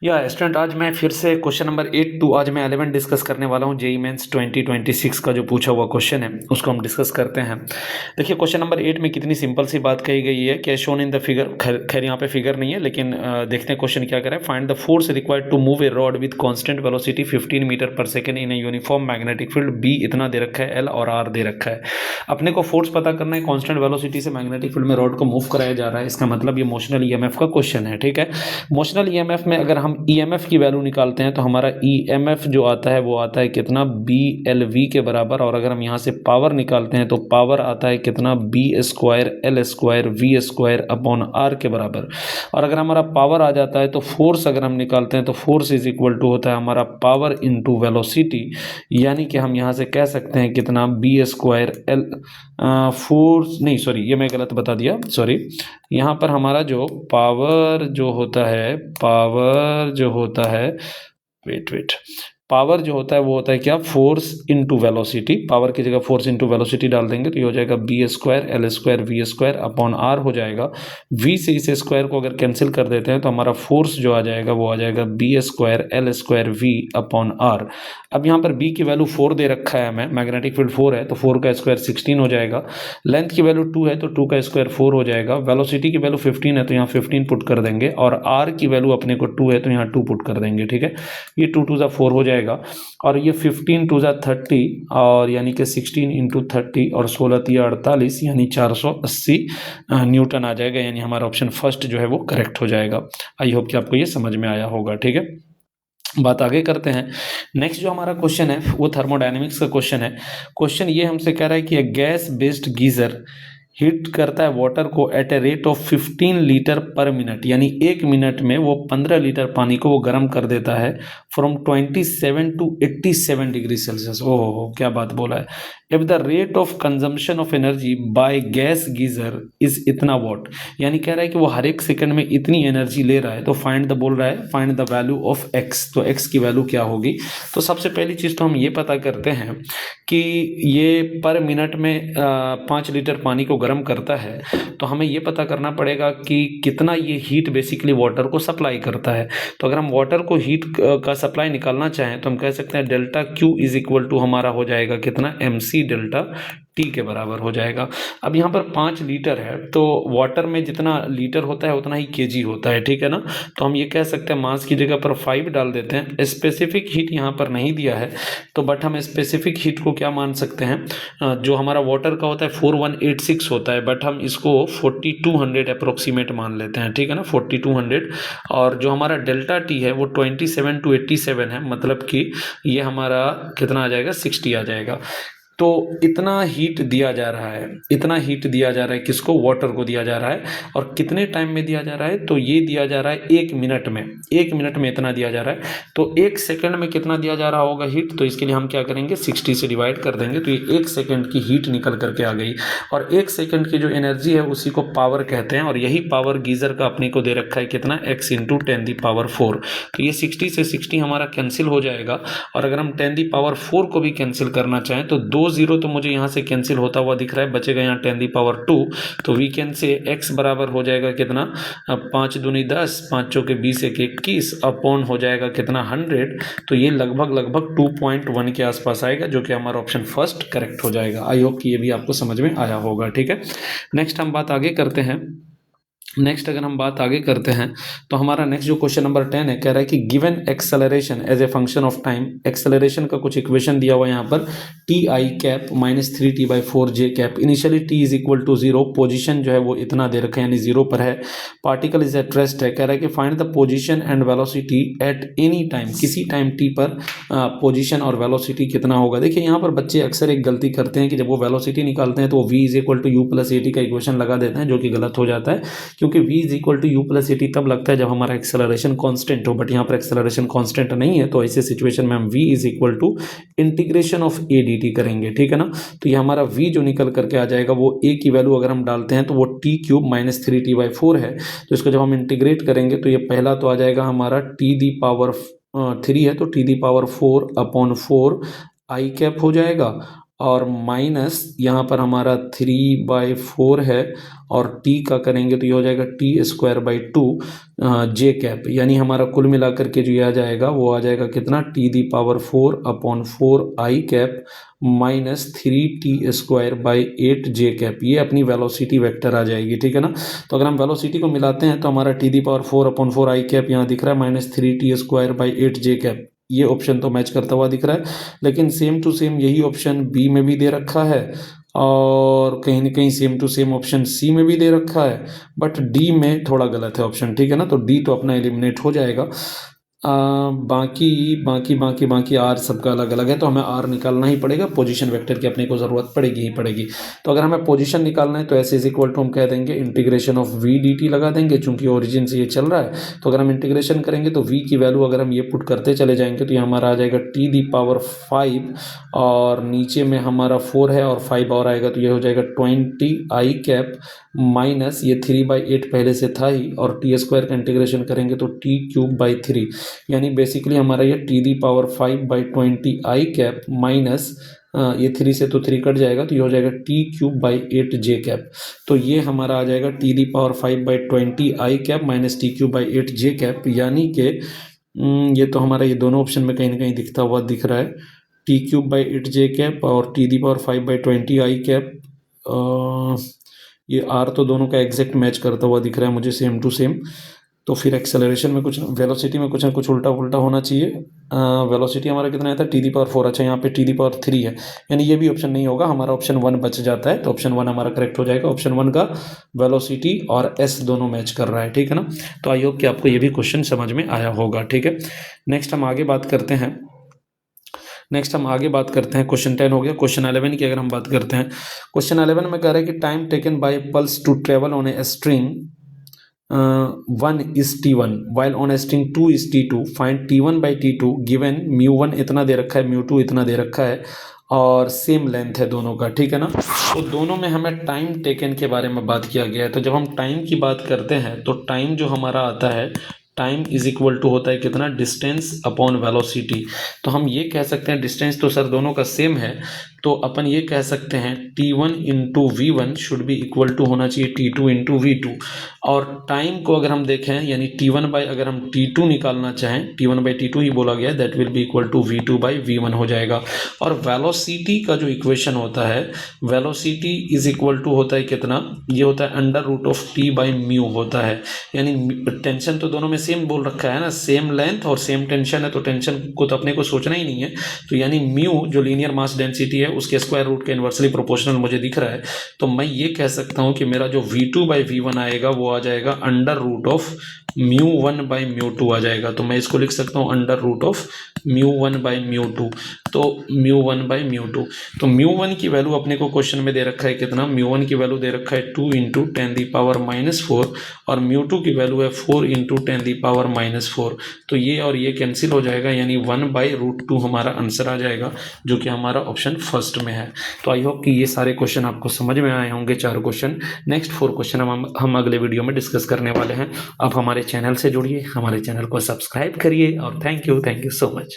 Student, आज मैं फिर से क्वेश्चन नंबर 8 टू आज मैं 11 डिस्कस करने वाला हूँ। जेई मेंस 2026 का जो पूछा हुआ क्वेश्चन है उसको हम डिस्कस करते हैं। देखिए क्वेश्चन नंबर 8 में कितनी सिंपल सी बात कही गई है कि शोन इन द फिगर, खैर यहाँ पे फिगर नहीं है लेकिन देखते हैं क्वेश्चन क्या करे। Find the force required to move a rod with constant velocity 15 metre per second in a uniform magnetic field. B इतना दे रखा है, एल और आर दे रखा है। अपने को फोर्स पता करना है, कांस्टेंट वेलोसिटी से मैग्नेटिक फील्ड में रॉड को मूव कराया जा रहा है। इसका मतलब ये मोशनल ईएमएफ का क्वेश्चन है। ठीक है, मोशनल ईएमएफ में अगर हम ईएमएफ की वैल्यू निकालते हैं तो हमारा ईएमएफ जो आता है वो आता है कितना, बी एल वी के बराबर। और अगर हम यहाँ से पावर निकालते हैं तो पावर आता है कितना, B square L square V square upon R के बराबर। और अगर हमारा पावर आ जाता है तो फोर्स अगर हम निकालते हैं तो फोर्स इज इक्वल टू होता है हमारा पावर इंटू वेलोसिटी। यानी कि हम यहाँ से कह सकते हैं कितना, बी स्क्वायर एल फोर्स नहीं सॉरी ये मैं गलत बता दिया, सॉरी। यहाँ पर हमारा जो पावर जो होता है, पावर जो होता है, वेट पावर जो होता है वो होता है क्या, फोर्स इंटू वेलोसिटी। पावर की जगह फोर्स इंटू वेलोसिटी डाल देंगे तो ये हो जाएगा B square L square V square upon R हो जाएगा। वी से इस स्क्वायर को अगर कैंसिल कर देते हैं तो हमारा फोर्स जो आ जाएगा वो आ जाएगा B square L square V upon R. अब यहाँ पर बी की वैल्यू 4 दे रखा है हमें, मैग्नेटिक फील्ड 4 है तो 4 का स्क्वायर 16 हो जाएगा। लेंथ की वैल्यू 2 है तो 2 का स्क्वायर 4 हो जाएगा। वेलोसिटी की वैल्यू 15 है तो यहाँ 15 पुट कर देंगे। और आर की वैल्यू अपने को 2 है तो यहाँ 2 पुट कर देंगे। ठीक है, ये 2 2 4 हो जाएगा। और ये 15 2 30 और यानी कि 16 इंटू 30 और 16 3 48 यानी 480 न्यूटन आ जाएगा। यानी हमारा ऑप्शन फर्स्ट जो है वो करेक्ट हो जाएगा। आई होप कि आपको ये समझ में आया होगा। ठीक है, बात आगे करते हैं। नेक्स्ट जो हमारा क्वेश्चन है वो थर्मोडायनेमिक्स का क्वेश्चन है। क्वेश्चन ये हमसे कह रहा है कि गैस बेस्ड गीजर हीट करता है वाटर को at a rate of 15 litre per minute, यानी 1 मिनट में वो 15 लीटर पानी को वो गर्म कर देता है फ्रॉम 27 टू 87 डिग्री सेल्सियस। ओहो क्या बात बोला है। If the rate of consumption of energy by gas geyser is इतना वॉट, यानी कह रहा है कि वो हर एक सेकंड में इतनी एनर्जी ले रहा है। तो फाइंड द बोल रहा है find the value of x. तो एक्स की वैल्यू क्या होगी। तो सबसे पहली चीज़ तो हम ये पता करते हैं कि ये पर मिनट में 5 लीटर पानी को गर्म करता है। तो हमें ये पता करना पड़ेगा कि कितना ये हीट बेसिकली वाटर को सप्लाई करता है। तो अगर हम वाटर को हीट का सप्लाई निकालना चाहें तो हम कह सकते हैं delta Q is equal to हमारा हो जाएगा कितना, एम सी डेल्टा टी के बराबर हो जाएगा। अब यहाँ पर 5 लीटर है तो वाटर में जितना लीटर होता है उतना ही केजी होता है। ठीक है ना, तो हम ये कह सकते हैं मास की जगह पर 5 डाल देते हैं। स्पेसिफिक हीट यहाँ पर नहीं दिया है तो बट हम स्पेसिफिक हीट को क्या मान सकते हैं, जो हमारा वाटर का होता है 4186 होता है बट हम इसको 4200 अप्रोक्सीमेट मान लेते हैं। ठीक है ना, 4200। और जो हमारा डेल्टा टी है वो 27 टू 87 है, मतलब कि ये हमारा कितना आ जाएगा, 60 आ जाएगा। तो इतना हीट दिया जा रहा है, इतना हीट दिया जा रहा है किसको, वाटर को दिया जा रहा है। और कितने टाइम में दिया जा रहा है, तो ये दिया जा रहा है 1 मिनट में। 1 मिनट में इतना दिया जा रहा है। तो 1 सेकंड में कितना दिया जा रहा होगा हीट, तो इसके लिए हम क्या करेंगे, 60 से डिवाइड कर देंगे तो ये 1 सेकंड की हीट निकल करके आ गई। और 1 सेकंड की जो एनर्जी है उसी को पावर कहते हैं। और यही पावर गीजर का अपने को दे रखा है कितना, x इंटू 10⁴। तो ये 60 से 60 हमारा कैंसिल हो जाएगा। और अगर हम 10⁴ को भी कैंसिल करना चाहें तो 2 0 तो मुझे यहाँ से कैंसिल होता हुआ दिख रहा है, बचेगा यहाँ 10⁻²। तो वी कैन से x बराबर हो जाएगा कितना, 5 दूनी 10, 5 चौके 20 1 21 अपॉन हो जाएगा कितना, 100। तो ये लगभग 2.1 के आसपास आएगा जो कि हमारा ऑप्शन फर्स्ट करेक्ट हो जाएगा। आई होप कि ये भी आपको समझ में आया होगा। ठीक है, नेक्स्ट हम बात आगे करते हैं। नेक्स्ट अगर हम बात आगे करते हैं तो हमारा नेक्स्ट जो क्वेश्चन नंबर 10 है, कह रहा है कि given acceleration as a function of time. Acceleration का कुछ इक्वेशन दिया हुआ है यहाँ पर, T I cap minus 3t/4 J cap. Initially t is equal to 0, position जो है वो इतना दे रखा है यानी 0 पर है। पार्टिकल इज एट रेस्ट है, कह रहा है कि find the position and velocity at any time, किसी टाइम t पर पोजीशन और वेलोसिटी कितना होगा। देखिए यहाँ पर बच्चे अक्सर एक गलती करते हैं कि जब वो वेलोसिटी निकालते हैं तो वो v is equal to u plus at का इक्वेशन लगा देते हैं, जो कि गलत हो जाता है क्योंकि v is equal to U plus AT तब लगता है जब हमारा एक्सेलरेशन कांस्टेंट हो। बट यहाँ पर एक्सेलरेशन कांस्टेंट नहीं है तो ऐसे सिचुएशन में हम v is equal to integration of a dt करेंगे। ठीक है ना, तो ये हमारा v जो निकल करके आ जाएगा वो a की वैल्यू अगर हम डालते हैं तो वो t³ माइनस 3t/4 है। तो इसको जब हम इंटीग्रेट करेंगे तो ये पहला तो आ जाएगा हमारा t⁻³ है तो t⁻⁴/4 आई कैप हो जाएगा। और माइनस यहाँ पर हमारा 3/4 है और t का करेंगे तो ये हो जाएगा t²/2 जे कैप, यानी हमारा कुल मिलाकर के जो ये आ जाएगा वो आ जाएगा कितना t⁴/4 आई cap minus 3t²/8 J cap. ये अपनी वेलोसिटी वेक्टर आ जाएगी, ठीक है ना। तो अगर हम वेलोसिटी को मिलाते हैं तो हमारा t⁴/4 आई कैप यहाँ दिख रहा है माइनस 3t²/8 जे कैप। ये ऑप्शन तो मैच करता हुआ दिख रहा है, लेकिन सेम टू सेम यही ऑप्शन बी में भी दे रखा है और कहीं ना कहीं same to same option C में भी दे रखा है, बट डी में थोड़ा गलत है ऑप्शन, ठीक है ना। तो डी तो अपना एलिमिनेट हो जाएगा। बाकी बाकी बाकी बाकी आर सबका अलग अलग है, तो हमें आर निकालना ही पड़ेगा। पोजीशन वेक्टर की अपने को ज़रूरत पड़ेगी ही पड़ेगी। तो अगर हमें पोजीशन निकालना है तो एस इज इक्वल टू हम कह देंगे integration of V D T लगा देंगे, चूंकि ओरिजिन से ये चल रहा है। तो अगर हम इंटीग्रेशन करेंगे तो वी की वैल्यू अगर हम ये पुट करते चले जाएंगे तो ये हमारा आ जाएगा t⁵ और नीचे में हमारा 4 है और 5 और आएगा तो ये हो जाएगा 20 आई कैप माइनस ये 3/8 पहले से था ही और t² का इंटीग्रेशन करेंगे तो t³/3, यानी बेसिकली हमारा ये t⁵/20 आई कैप माइनस ये 3 से तो 3 कट जाएगा तो ये हो जाएगा t³/8 जे कैप। तो ये हमारा आ जाएगा t⁵/20 आई कैप माइनस t³/8 जे कैप, यानी कि ये तो हमारा ये दोनों ऑप्शन में कहीं ना कहीं दिखता हुआ दिख रहा है t³/8 जे कैप और t⁵/20 आई कैप। ये आर तो दोनों का एग्जैक्ट मैच करता हुआ दिख रहा है मुझे सेम टू सेम। तो फिर एक्सेलरेशन में कुछ वेलोसिटी में कुछ ना कुछ उल्टा पुल्टा होना चाहिए। वेलोसिटी हमारा कितना आता है t⁴, अच्छा यहाँ पे t⁴ है, यानी ये भी ऑप्शन नहीं होगा, हमारा ऑप्शन 1 बच जाता है। तो ऑप्शन 1 हमारा करेक्ट हो जाएगा। ऑप्शन 1 का वेलोसिटी और एस दोनों मैच कर रहा है, ठीक है ना। तो आई होप कि आपको ये भी क्वेश्चन समझ में आया होगा, ठीक है। नेक्स्ट हम आगे बात करते हैं क्वेश्चन 10 हो गया। क्वेश्चन 11 की अगर हम बात करते हैं, क्वेश्चन 11 में कह रहा है कि time taken by pulse to travel on a string 1 is t1 while on a string 2 is t2, find t1/t2 given μ1 इतना दे रखा है, μ2 इतना दे रखा है और सेम लेंथ है दोनों का, ठीक है ना। तो दोनों में हमें टाइम टेकन के बारे में बात किया गया है। तो जब हम टाइम की बात करते हैं तो टाइम जो हमारा आता है, टाइम इज इक्वल टू होता है कितना, डिस्टेंस अपॉन वेलोसिटी। तो हम ये कह सकते हैं डिस्टेंस तो सर दोनों का सेम है, तो अपन ये कह सकते हैं t1 into v1 should be equal to होना चाहिए t2 इंटू v2। और टाइम को अगर हम देखें यानी अगर हम t2 निकालना चाहें, t1/t2 ही बोला गया है, that will be equal to v2/v1 हो जाएगा। और वेलोसिटी का जो इक्वेशन होता है, वेलोसिटी इज इक्वल टू होता है कितना, ये होता है √t/μ होता है। यानी टेंशन तो दोनों में सेम बोल रखा है ना, सेम लेंथ और सेम टेंशन है, तो टेंशन को तो अपने को सोचना ही नहीं है। तो यानी म्यू जो लीनियर मास डेंसिटी है उसके स्क्वायर रूट के इन्वर्सली प्रोपोर्शनल मुझे दिख रहा है, तो मैं ये कह सकता हूं कि मेरा जो v2/v1 आएगा वो आ जाएगा √μ1/μ2 आ जाएगा। तो मैं इसको लिख सकता हूं √μ1/μ2। तो μ1/μ2, तो μ1 की वैल्यू अपने को क्वेश्चन में दे रखा है कितना, μ1 की वैल्यू दे रखा है 2 × 10⁻⁴ और μ2 की वैल्यू है 4 × 10⁻⁴। तो ये और ये कैंसिल हो जाएगा, यानी 1/√2 हमारा आंसर आ जाएगा, जो कि हमारा ऑप्शन फर्स्ट में है। तो आई होप कि ये सारे क्वेश्चन आपको समझ में आए होंगे, 4 क्वेश्चन। नेक्स्ट 4 क्वेश्चन हम अगले वीडियो में डिस्कस करने वाले हैं। आप हमारे चैनल से जुड़िए, हमारे चैनल को सब्सक्राइब करिए और थैंक यू सो मच।